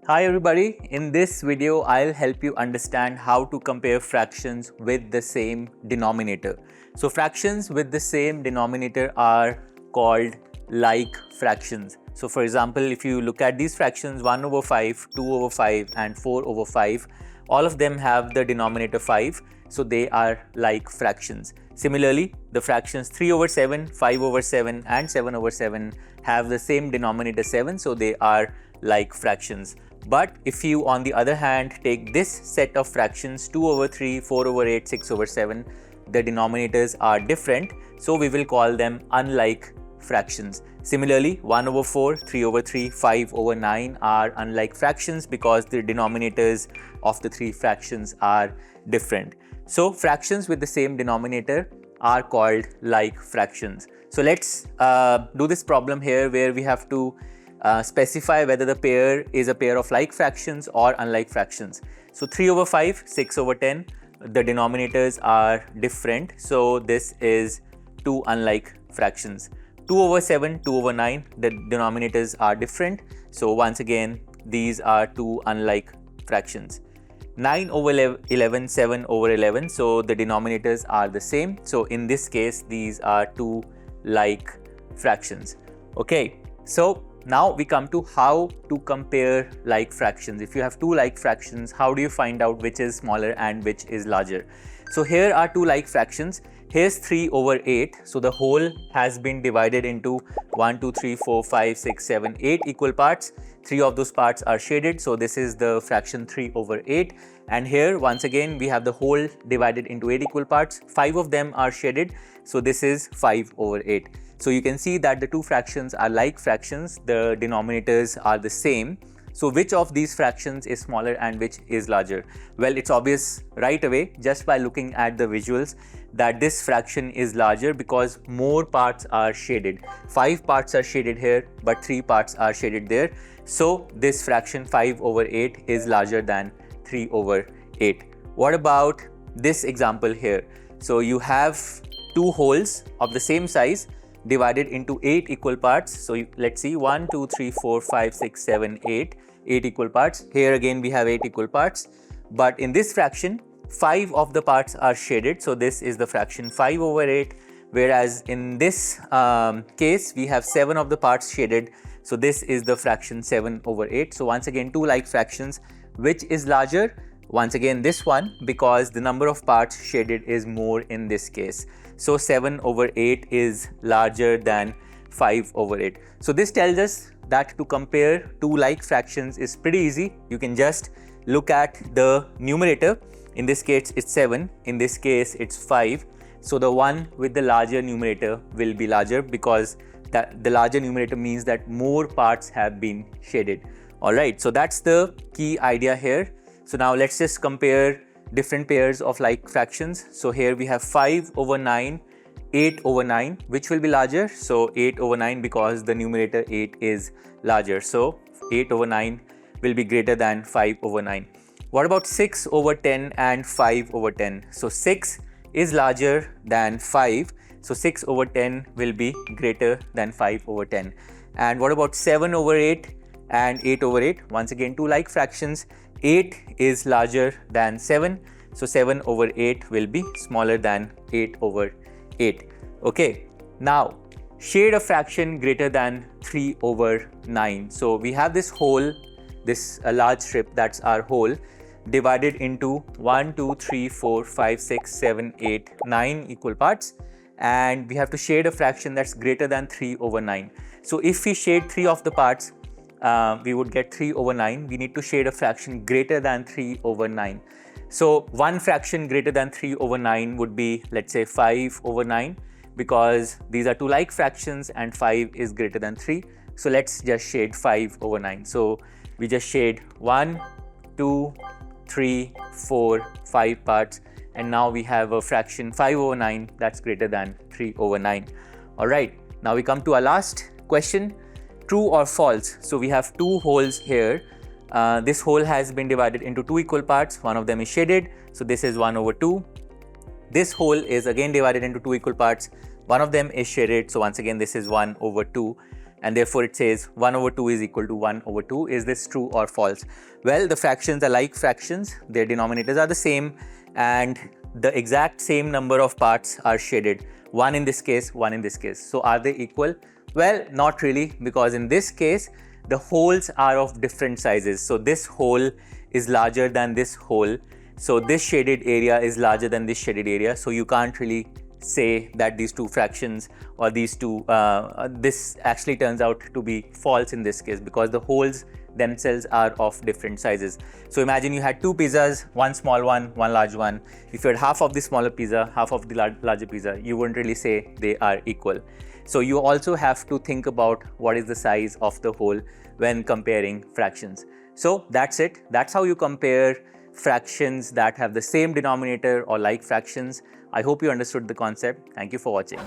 Hi everybody, in this video I'll help you understand how to compare fractions with the same denominator. So fractions with the same denominator are called like fractions. So for example, if you look at these fractions 1 over 5, 2 over 5 and 4 over 5, all of them have the denominator 5, so they are like fractions. Similarly, the fractions 3 over 7, 5 over 7 and 7 over 7 have the same denominator 7, so they are like fractions. But if you on the other hand take this set of fractions 2 over 3, 4 over 8, 6 over 7, the denominators are different, so we will call them unlike fractions. Similarly, 1 over 4, 3 over 3, 5 over 9 are unlike fractions because the denominators of the three fractions are different. So fractions with the same denominator are called like fractions. So let's do this problem here where we have to specify whether the pair is a pair of like fractions or unlike fractions. So 3 over 5, 6 over 10, the denominators are different, so this is two unlike fractions. 2 over 7, 2 over 9, the denominators are different, so once again these are two unlike fractions. 9 over 11, 7 over 11, so the denominators are the same, so in this case these are two like fractions. Okay, so now we come to how to compare like fractions. If you have two like fractions, how do you find out which is smaller and which is larger? So here are two like fractions. Here's 3 over 8. So the whole has been divided into 1, 2, 3, 4, 5, 6, 7, 8 equal parts. 3 of those parts are shaded. So this is the fraction 3 over 8. And here once again we have the whole divided into 8 equal parts. 5 of them are shaded. So this is 5 over 8. So you can see that the two fractions are like fractions. The denominators are the same. So which of these fractions is smaller and which is larger? Well, it's obvious right away just by looking at the visuals that this fraction is larger because more parts are shaded. 5 parts are shaded here, but 3 parts are shaded there. So this fraction 5 over 8 is larger than 3 over 8. What about this example here? So you have two wholes of the same size divided into 8 equal parts. So let's see, 1, 2, 3, 4, 5, 6, 7, 8 equal parts. Here again we have 8 equal parts, but in this fraction 5 of the parts are shaded, so this is the fraction 5 over 8, whereas in this case we have 7 of the parts shaded, so this is the fraction 7 over 8. So once again two like fractions. Which is larger? Once again this one, because the number of parts shaded is more in this case. So 7 over 8 is larger than 5 over 8. So this tells us that to compare two like fractions is pretty easy. You can just look at the numerator. In this case it's 7, in this case it's 5. So the one with the larger numerator will be larger because the larger numerator means that more parts have been shaded. Alright, so that's the key idea here. So now let's just compare different pairs of like fractions. So here we have 5 over 9, 8 over 9, which will be larger? So 8 over 9 because the numerator 8 is larger. So 8 over 9 will be greater than 5 over 9. What about 6 over 10 and 5 over 10? So 6 is larger than 5. So 6 over 10 will be greater than 5 over 10. And what about 7 over 8 and 8 over 8? Once again two like fractions. 8 is larger than 7. So 7 over 8 will be smaller than 8 over 8. Okay, now shade a fraction greater than 3 over 9. So we have this whole, this large strip, that's our whole, divided into 1, 2, 3, 4, 5, 6, 7, 8, 9 equal parts. And we have to shade a fraction that's greater than 3 over 9. So if we shade 3 of the parts, we would get 3 over 9. We need to shade a fraction greater than 3 over 9. So one fraction greater than 3 over 9 would be, let's say, 5 over 9, because these are two like fractions and 5 is greater than 3. So let's just shade 5 over 9. So we just shade 1, 2, 3, 4, 5 parts, and now we have a fraction 5 over 9 that's greater than 3 over 9. Alright, now we come to our last question, true or false. So we have two wholes here. This whole has been divided into 2 equal parts. One of them is shaded, so this is 1 over 2. This whole is again divided into 2 equal parts. One of them is shaded, so once again this is 1 over 2. and therefore it says 1 over 2 is equal to 1 over 2. Is this true or false? Well, the fractions are like fractions, their denominators are the same, and the exact same number of parts are shaded, 1 in this case, 1 in this case. So are they equal? Well, not really, because in this case the holes are of different sizes. So this hole is larger than this hole, so this shaded area is larger than this shaded area, so you can't really say that these two fractions or these two, this actually turns out to be false in this case, because the holes themselves are of different sizes. So imagine you had two pizzas, one small one, one large one. If you had half of the smaller pizza, half of the larger pizza, you wouldn't really say they are equal. So you also have to think about what is the size of the hole when comparing fractions. So that's it. That's how you compare fractions that have the same denominator or like fractions. I hope you understood the concept. Thank you for watching.